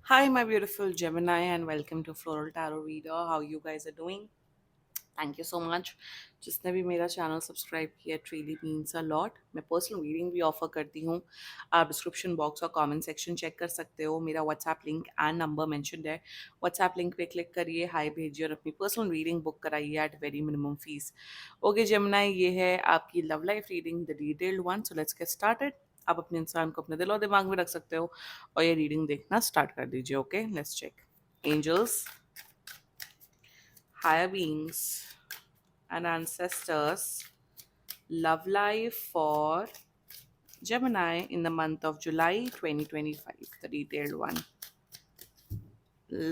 Hi, my beautiful Gemini, and welcome to Floral Tarot Reader. How you guys are doing? Thank you so much. जिसने भी मेरा channel subscribe किया it really means a lot. मैं personal reading भी offer करती हूँ. आप description box और कमेंट सेक्शन चेक कर सकते हो. मेरा WhatsApp link and number mentioned है. व्हाट्सएप लिंक पे क्लिक करिए, हाय भेजिए और अपनी पर्सनल रीडिंग बुक कराइए at very minimum fees. Okay Gemini, ये है आपकी love life reading, the detailed one. So let's get started. आप अपने इंसान को अपने दिल और दिमाग में रख सकते हो और ये रीडिंग देखना स्टार्ट कर दीजिए. Okay, let's check. Angels, higher beings, and ancestors, love life for Gemini in the month of July 2025, the detailed one.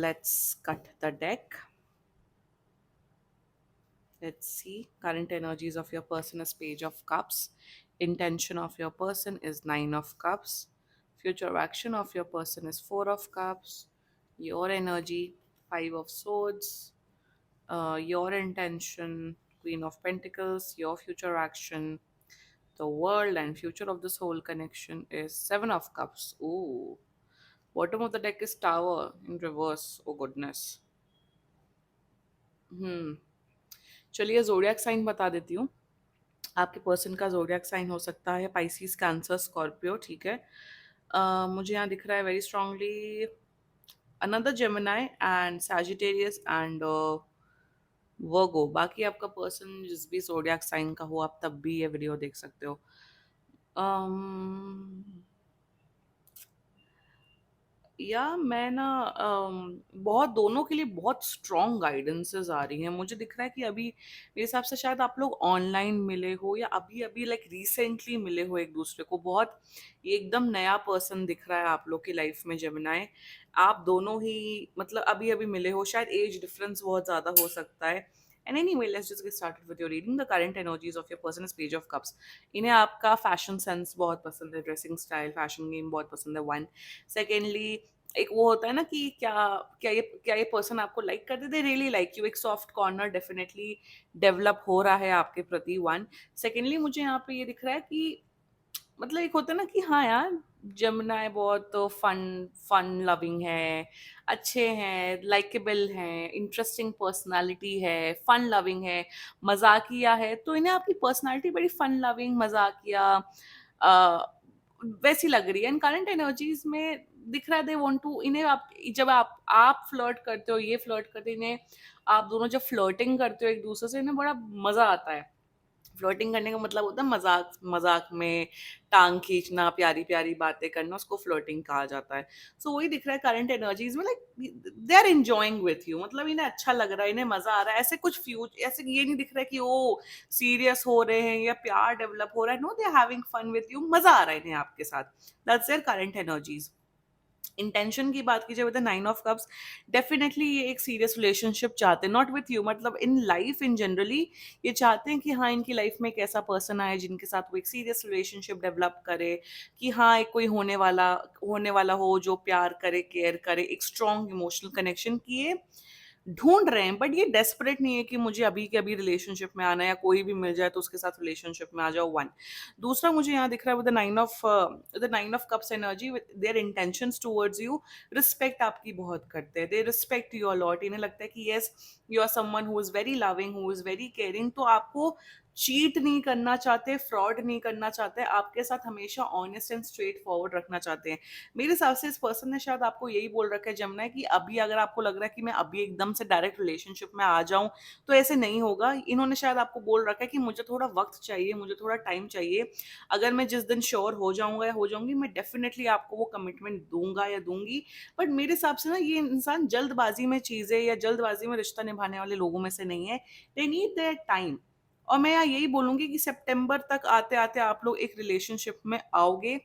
Let's cut the deck. Let's see. Current energies of your person is Page of Cups. Intention of your person is Nine of Cups. Future action of your person is Four of Cups. Your energy, Five of Swords. Your intention, Queen of Pentacles. Your future action, the world and future of this whole connection is Seven of Cups. Ooh. Bottom of the deck is Tower in reverse. Oh goodness. Hmm. चलिए जोडियाक sign बता देती हूँ. आपके person का जोडियाक sign हो सकता है Pisces, cancer, Scorpio. ठीक है. मुझे यहाँ दिख रहा है very strongly another Gemini and Sagittarius and वर्गो. बाकी आपका पर्सन जिस भी जोडियाक साइन का हो आप तब भी ये वीडियो देख सकते हो. um, या मैं ना बहुत दोनों के लिए बहुत स्ट्रॉन्ग गाइडेंसेस आ रही हैं. मुझे दिख रहा है कि अभी मेरे हिसाब से शायद आप लोग ऑनलाइन मिले हो या अभी अभी लाइक रिसेंटली मिले हो एक दूसरे को. बहुत ये एकदम नया पर्सन दिख रहा है आप लोग की लाइफ में जेमिनाई. आप दोनों ही मतलब अभी अभी मिले हो. शायद एज डिफरेंस बहुत ज़्यादा हो सकता है. And anyway, let's just get started with your reading. The current energies of your person is page of cups. इन्हें आपका फैशन सेंस बहुत पसंद है, ड्रेसिंग स्टाइल, फैशन गेम बहुत पसंद है. वन. सेकेंडली, एक वो होता है ना कि क्या क्या ये पर्सन आपको लाइक करते, दे रियली लाइक यू. एक सॉफ्ट कॉर्नर डेफिनेटली डेवलप हो रहा है आपके प्रति. वन. सेकेंडली, मुझे यहाँ पे ये दिख रहा है कि मतलब एक होता है ना कि हाँ यार, जमुना है बहुत फन फन लविंग है, अच्छे हैं, लाइकेबल हैं, इंटरेस्टिंग पर्सनालिटी है, फन लविंग है, मजाकिया है. तो इन्हें आपकी पर्सनालिटी बड़ी फन लविंग, मजाकिया वैसी लग रही है. एंड करंट एनर्जीज में दिख रहा है दे वांट टू. इन्हें आप जब आप फ्लर्ट करते हो, ये फ्लर्ट करते हो, इन्हें आप दोनों जब फ्लर्टिंग करते हो एक दूसरे से, इन्हें बड़ा मजा आता है. फ्लर्टिंग करने का मतलब होता है मजाक मजाक में टांग खींचना, प्यारी प्यारी बातें करना, उसको फ्लर्टिंग कहा जाता है. सो वही दिख रहा है करंट एनर्जीज में, like they are enjoying with you. मतलब इन्हें अच्छा लग रहा है, इन्हें मजा आ रहा है. ऐसे कुछ ऐसे ये नहीं दिख रहा है कि वो सीरियस हो रहे हैं या प्यार डेवलप हो रहा है. No, they are having fun with you. मजा आ रहा है इन्हें आपके साथ. That's their current energies. Intention की बात कीजिए with the nine of cups, definitely ये एक सीरियस रिलेशनशिप चाहते हैं. नॉट विथ यू, मतलब इन लाइफ इन जनरली ये चाहते हैं कि हाँ इनकी लाइफ में एक ऐसा पर्सन आए जिनके साथ वो एक सीरियस रिलेशनशिप डेवलप करे. कि हाँ एक कोई होने वाला हो जो प्यार करे, केयर करे, एक स्ट्रॉन्ग इमोशनल कनेक्शन किए ढूंढ रहे हैं. बट ये डेस्परेट नहीं है कि मुझे अभी के अभी रिलेशनशिप में आना है या कोई भी मिल जाए तो उसके साथ रिलेशनशिप में आ जाओ. वन. दूसरा, मुझे यहाँ दिख रहा है with the nine of cups energy, their intentions towards you. Respect आपकी बहुत करते हैं. They respect you a lot. इन्हें लगता है कि yes, you are someone who is very loving, who is very caring. तो आपको चीट नहीं करना चाहते, फ्रॉड नहीं करना चाहते, आपके साथ हमेशा ऑनेस्ट एंड स्ट्रेट फॉरवर्ड रखना चाहते हैं. मेरे हिसाब से इस पर्सन ने शायद आपको यही बोल रखा है जमुना, कि अभी अगर आपको लग रहा है कि मैं अभी एकदम से डायरेक्ट रिलेशनशिप में आ जाऊं तो ऐसे नहीं होगा. इन्होंने शायद आपको बोल रखा है कि मुझे थोड़ा वक्त चाहिए, मुझे थोड़ा टाइम चाहिए. अगर मैं जिस दिन श्योर हो जाऊंगा या हो जाऊंगी, मैं डेफिनेटली आपको वो कमिटमेंट दूंगा या दूंगी. बट मेरे हिसाब से ना ये इंसान जल्दबाजी में चीजें या जल्दबाजी में रिश्ता निभाने वाले लोगों में से नहीं है. They need their time. और मैं यहाँ यही बोलूंगी कि सितंबर तक आते आते आप लोग एक रिलेशनशिप में आओगे.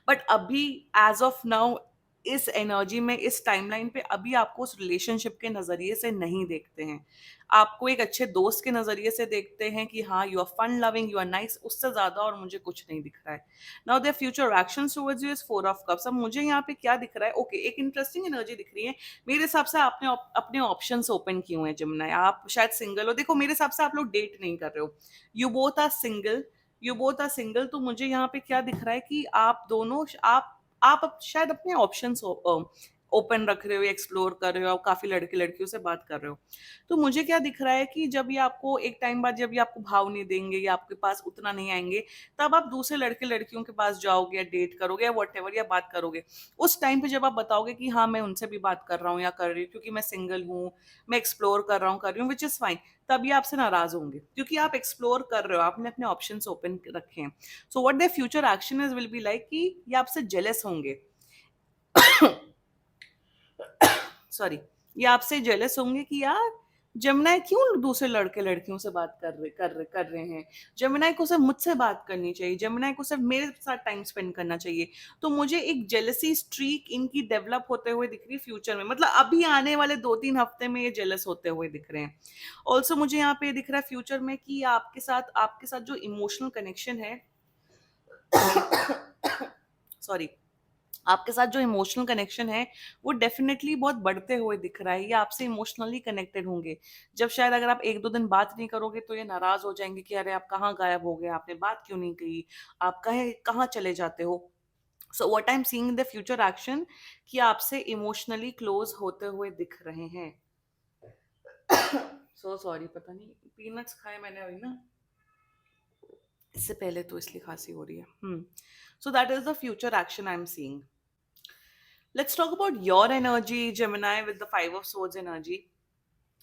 बट अभी एज ऑफ नाउ इस एनर्जी में, इस टाइमलाइन पे अभी आपको उस रिलेशनशिप के नजरिए से नहीं देखते हैं. आपको एक अच्छे दोस्त के नजरिए से देखते हैं कि हाँ you are fun loving, you are nice. उससे ज्यादा और मुझे कुछ नहीं दिख रहा है. Now their future actions towards you is four of cups. अब मुझे यहाँ पे क्या दिख रहा है, ओके एक इंटरेस्टिंग एनर्जी दिख रही है. मेरे हिसाब से आपने अपने ऑप्शंस ओपन किए हुए हैं जमुना. आप शायद सिंगल हो. देखो मेरे हिसाब से आप लोग डेट नहीं कर रहे हो. You both are single. तो मुझे यहाँ पे क्या दिख रहा है कि आप दोनों आप शायद अपने ऑप्शंस ओपन रख रहे हो या एक्सप्लोर कर रहे हो, आप काफी लड़के लड़कियों से बात कर रहे हो। तो मुझे क्या दिख रहा है कि जब ये आपको एक टाइम बाद जब ये आपको भाव नहीं देंगे या आपके पास उतना नहीं आएंगे, तब आप दूसरे लड़के लड़कियों के पास जाओगे या डेट करोगे या वट एवर या बात करोगे। उस टाइम पे जब आप बताओगे कि हाँ मैं उनसे भी बात कर रहा हूँ या कर रही हूँ क्योंकि मैं सिंगल हूँ, मैं एक्सप्लोर कर रही हूँ विच इज फाइन, तब ये आपसे नाराज होंगे क्योंकि आप एक्सप्लोर कर रहे हो, आपने अपने ऑप्शन ओपन रखे हैं। So what their future action is will be like कि ये आपसे जेलस होंगे। सॉरी, ये आपसे जेलस होंगे कि यार जमुना क्यों दूसरे लड़के लड़कियों से बात कर रहे हैं, जमुना को सिर्फ मुझसे बात करनी चाहिए, जमुना को सिर्फ मेरे साथ टाइम स्पेंड करना चाहिए। तो मुझे एक जेलसी स्ट्रीक इनकी डेवलप होते हुए दिख रही है फ्यूचर में, मतलब अभी आने वाले 2-3 हफ्ते में ये जेलस होते हुए दिख रहे हैं। ऑल्सो मुझे यहाँ पे दिख रहा है फ्यूचर में कि आपके साथ जो इमोशनल कनेक्शन है, सॉरी, आपके साथ जो इमोशनल कनेक्शन है वो डेफिनेटली बहुत बढ़ते हुए दिख रहा है, ये आपसे इमोशनली कनेक्टेड होंगे। जब शायद अगर आप 1-2 दिन बात नहीं करोगे तो ये नाराज हो जाएंगे कि अरे आप कहाँ गायब हो गए, आपने बात क्यों नहीं की, आप कहे कहाँ चले जाते हो। So what I am seeing in the future action कि आपसे इमोशनली क्लोज होते हुए दिख रहे हैं। सो सॉरी, पता नहीं पीनट्स खाए मैंने अभी ना, इससे पहले तो इसलिए खांसी हो रही है। So that is the future action I am seeing. Let's talk about your energy, Gemini, with the Five of Swords energy.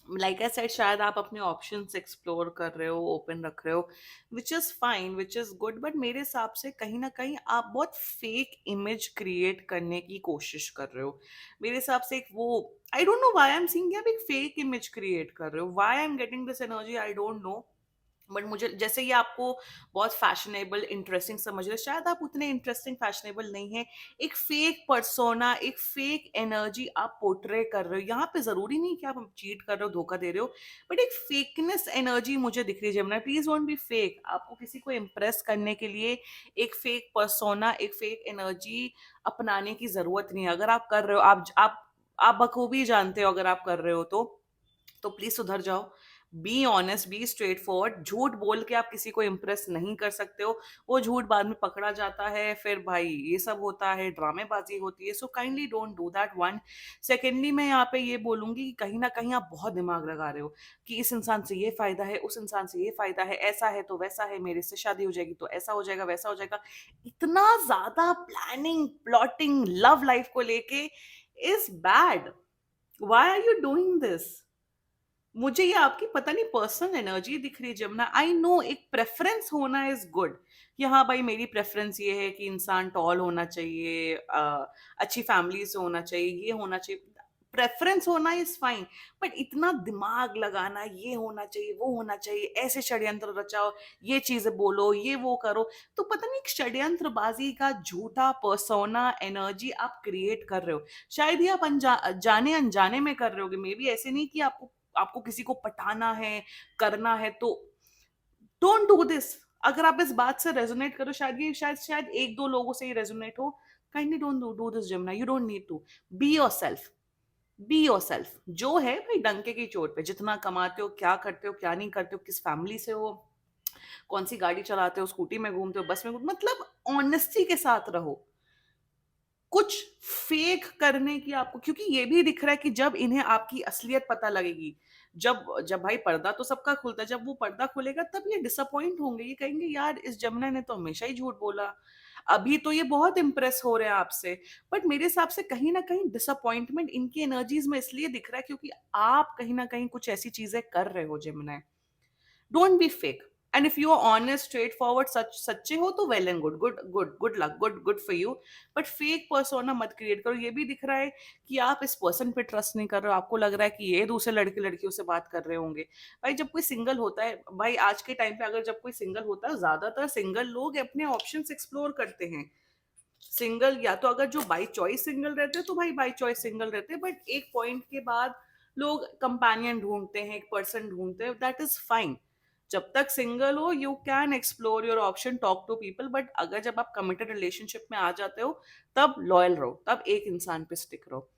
Like I said, शायद आप अपने ऑप्शंस एक्सप्लोर कर रहे हो, ओपन रख रहे हो, which is fine, which is good, but मेरे हिसाब से कहीं ना कहीं आप बहुत फेक इमेज क्रिएट करने की कोशिश कर रहे हो। मेरे हिसाब से एक वो, I don't know why I am seeing, आप एक फेक इमेज क्रिएट कर रहे हो। Why I am getting this energy I don't know, but मुझे जैसे ये आपको बहुत फैशनेबल इंटरेस्टिंग समझ रहे हो, शायद आप उतने इंटरेस्टिंग फैशनेबल नहीं है। एक फेक पर्सोना, एक फेक एनर्जी आप पोर्ट्रे कर रहे हो। यहाँ पे जरूरी नहीं कि आप चीट कर रहे हो, धोखा दे रहे हो, बट एक फेकनेस एनर्जी मुझे दिख रही है Jamuna. Please don't be fake. आपको किसी को इम्प्रेस करने के लिए एक फेक पर्सोना, एक फेक एनर्जी अपनाने की जरूरत नहीं है। अगर आप कर रहे हो, आप बखूबी जानते हो अगर आप कर रहे हो तो प्लीज सुधर जाओ। Be honest, be straight forward. झूठ बोल के आप किसी को इम्प्रेस नहीं कर सकते हो, वो झूठ बाद में पकड़ा जाता है, फिर भाई ये सब होता है, ड्रामेबाजी होती है। So kindly don't do that one. Secondly मैं यहाँ पे ये बोलूंगी कि कहीं ना कहीं आप बहुत दिमाग लगा रहे हो कि इस इंसान से ये फायदा है, उस इंसान से ये फायदा है, ऐसा है तो वैसा है, मेरे से शादी हो जाएगी तो ऐसा हो जाएगा, वैसा हो जाएगा। इतना ज्यादा प्लानिंग, प्लॉटिंग लव लाइफ को लेके is bad. Why are you doing this? मुझे ये आपकी पता नहीं पर्सनल एनर्जी दिख रही है जमुना। आई नो एक प्रेफरेंस होना इज गुड कि हाँ भाई मेरी प्रेफरेंस ये है कि इंसान टॉल होना चाहिए, अच्छी फैमिली से होना चाहिए, ये होना चाहिए, प्रेफरेंस होना इज फाइन। बट इतना दिमाग लगाना, ये होना चाहिए, वो होना चाहिए, ऐसे षड्यंत्र रचाओ, ये चीजें बोलो, ये वो करो, तो पता नहीं एक षड्यंत्रबाजी का झूठा पर्सोना एनर्जी आप क्रिएट कर रहे हो। शायद ये आप जाने अनजाने में कर रहे होगे, मे बी ऐसे नहीं कि आपको आपको किसी को पटाना है, करना है, तो डोंट डू दिस। अगर आप इस बात से रेजोनेट करो, शायद 1-2 लोगों से ही रेजोनेट हो, kindly don't do this Gemini. You don't need to. Be yourself, be yourself. जो है भाई डंके की चोट पे, जितना कमाते हो, क्या करते हो, क्या नहीं करते हो, किस फैमिली से हो, कौन सी गाड़ी चलाते हो, स्कूटी में घूमते हो, बस में घूमते हो, मतलब ऑनेस्टी के साथ रहो। कुछ फेक करने की आपको, क्योंकि ये भी दिख रहा है कि जब इन्हें आपकी असलियत पता लगेगी, जब जब भाई पर्दा तो सबका खुलता है, जब वो पर्दा खुलेगा तब ये डिसअपॉइंट होंगे, ये कहेंगे यार इस जमुना ने तो हमेशा ही झूठ बोला, अभी तो ये बहुत इंप्रेस हो रहे हैं आपसे। बट मेरे हिसाब से कहीं ना कहीं डिसअपॉइंटमेंट इनकी एनर्जीज में इसलिए दिख रहा है क्योंकि आप कहीं ना कहीं कुछ ऐसी चीजें कर रहे हो Gemini. Don't be fake, and if you are honest, straightforward, सच्चे हो तो well and good, good luck, good for you. But fake persona मत क्रिएट करो। ये भी दिख रहा है कि आप इस पर्सन पे ट्रस्ट नहीं कर रहे हो, आपको लग रहा है कि ये दूसरे लड़के लड़कियों से बात कर रहे होंगे। भाई जब कोई सिंगल होता है, भाई आज के टाइम पे अगर जब कोई सिंगल होता है, ज्यादातर सिंगल लोग अपने ऑप्शंस एक्सप्लोर करते हैं। सिंगल या तो अगर जो बाई चॉइस सिंगल रहते हैं तो भाई बाई चॉइस सिंगल रहते हैं, बट एक पॉइंट के बाद लोग कंपेनियन ढूंढते हैं, एक पर्सन ढूंढते हैं, दैट इज फाइन। जब तक सिंगल हो you can explore your option, talk to people, but अगर जब आप कमिटेड रिलेशनशिप में आ जाते हो तब लॉयल रहो, तब एक इंसान पे स्टिक रहो।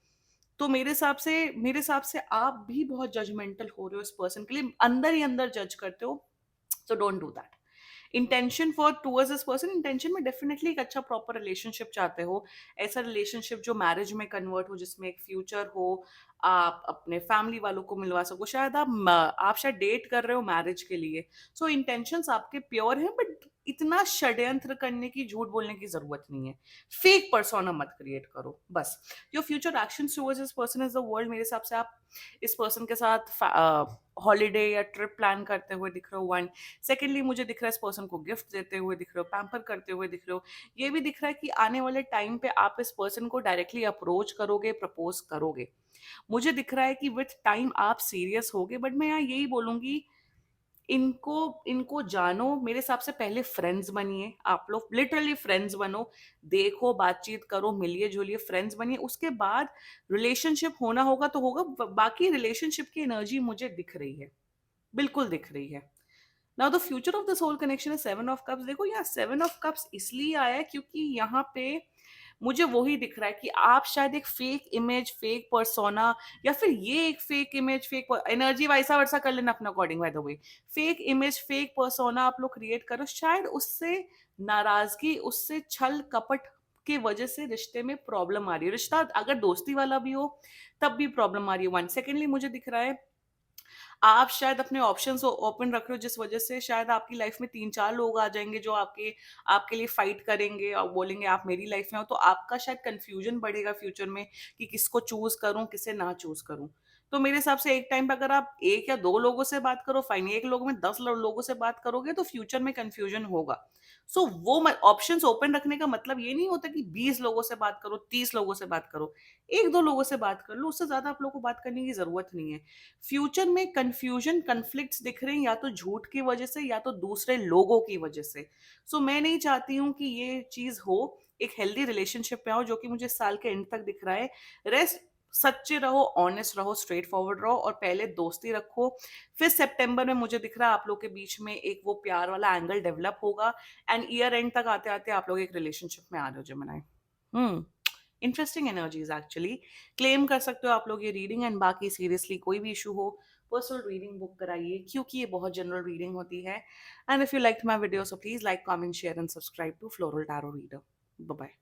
तो मेरे हिसाब से आप भी बहुत जजमेंटल हो रहे हो इस पर्सन के लिए, अंदर ही अंदर जज करते हो। So don't do that. Intention for towards this person, intention में डेफिनेटली एक अच्छा प्रॉपर रिलेशनशिप चाहते हो, ऐसा रिलेशनशिप जो मैरिज में कन्वर्ट हो, जिसमें एक फ्यूचर हो, आप अपने फैमिली वालों को मिलवा सको, शायद आप शायद डेट कर रहे हो मैरिज के लिए। सो इंटेंशंस आपके प्योर हैं, बट इतना षड्यंत्र करने की, झूठ बोलने की जरूरत नहीं है। फेक पर्सोना मत क्रिएट करो बस। Your future action towards this person is the world, मेरे हिसाब से आप इस पर्सन के साथ हॉलीडे या ट्रिप प्लान करते हुए दिख रहे हो, वन। सेकेंडली मुझे दिख रहा है इस पर्सन को गिफ्ट देते हुए दिख रहे हो, पैम्पर करते हुए दिख रहे हो। ये भी दिख रहा है कि आने वाले टाइम पे आप इस पर्सन को डायरेक्टली अप्रोच करोगे, प्रपोज करोगे। मुझे दिख रहा है कि विथ टाइम आप सीरियस होगे, बट मैं यहाँ यही बोलूंगी, इनको इनको जानो, मेरे हिसाब से पहले फ्रेंड्स बनिए, आप लोग लिटरली फ्रेंड्स बनो, देखो, बातचीत करो, मिलिए जुलिए, फ्रेंड्स बनिए, उसके बाद रिलेशनशिप होना होगा तो होगा। बाकी रिलेशनशिप की एनर्जी मुझे दिख रही है, बिल्कुल दिख रही है। Now the future of this whole connection है 7 ऑफ कप्स। देखो यहाँ 7 ऑफ कप्स इसलिए आया है क्योंकि यहाँ पे मुझे वही दिख रहा है कि आप शायद एक फेक इमेज, फेक पर्सोना, या फिर ये एक फेक इमेज, फेक एनर्जी, वैसा वैसा कर लेना अपने according, by the way. Fake image, fake persona आप लोग क्रिएट करो, शायद उससे नाराजगी, उससे छल कपट की वजह से रिश्ते में प्रॉब्लम आ रही है। रिश्ता अगर दोस्ती वाला भी हो तब भी प्रॉब्लम आ रही है, वन। सेकेंडली मुझे दिख रहा है आप शायद अपने ऑप्शंस ओपन रख रहे हो, जिस वजह से शायद आपकी लाइफ में 3-4 लोग आ जाएंगे जो आपके आपके लिए फाइट करेंगे और बोलेंगे आप मेरी लाइफ में हो, तो आपका शायद कंफ्यूजन बढ़ेगा फ्यूचर में कि किसको चूज करूं, किसे ना चूज करूं। तो मेरे हिसाब से एक टाइम पे अगर आप 1 या 2 लोगों से बात करो फाइन, एक लोग में 10 लोगों से बात करोगे तो फ्यूचर में कंफ्यूजन होगा। सो वो ऑप्शंस ओपन रखने का मतलब ये नहीं होता कि 20 लोगों से बात करो, 30 लोगों से बात करो। 1-2 लोगों से बात कर लो, उससे ज्यादा आप लोगों को बात करने की जरूरत नहीं है। फ्यूचर में कंफ्यूजन, कन्फ्लिक्ट्स दिख रहे हैं या तो झूठ की वजह से या तो दूसरे लोगों की वजह से। सो मैं नहीं चाहती हूँ कि ये चीज हो। एक हेल्दी रिलेशनशिप में आओ, जो कि मुझे इस साल के एंड तक दिख रहा है। रेस्ट, सच्चे रहो, ऑनेस्ट रहो, स्ट्रेट फॉरवर्ड रहो, और पहले दोस्ती रखो। फिर सितंबर में मुझे दिख रहा है आप लोग के बीच में एक वो प्यार वाला एंगल डेवलप होगा, एंड ईयर एंड तक आते आते आप लोग एक रिलेशनशिप में आ रहे हो, जमनाई। हम्म, इंटरेस्टिंग एनर्जीज एक्चुअली। क्लेम कर सकते हो आप लोग ये रीडिंग, एंड बाकी सीरियसली कोई भी इशू हो, पर्सनल रीडिंग बुक कराइए, क्योंकि ये बहुत जनरल रीडिंग होती है। And if you like my video, so please like, comment, share and subscribe to floral tarot reader. Bye bye.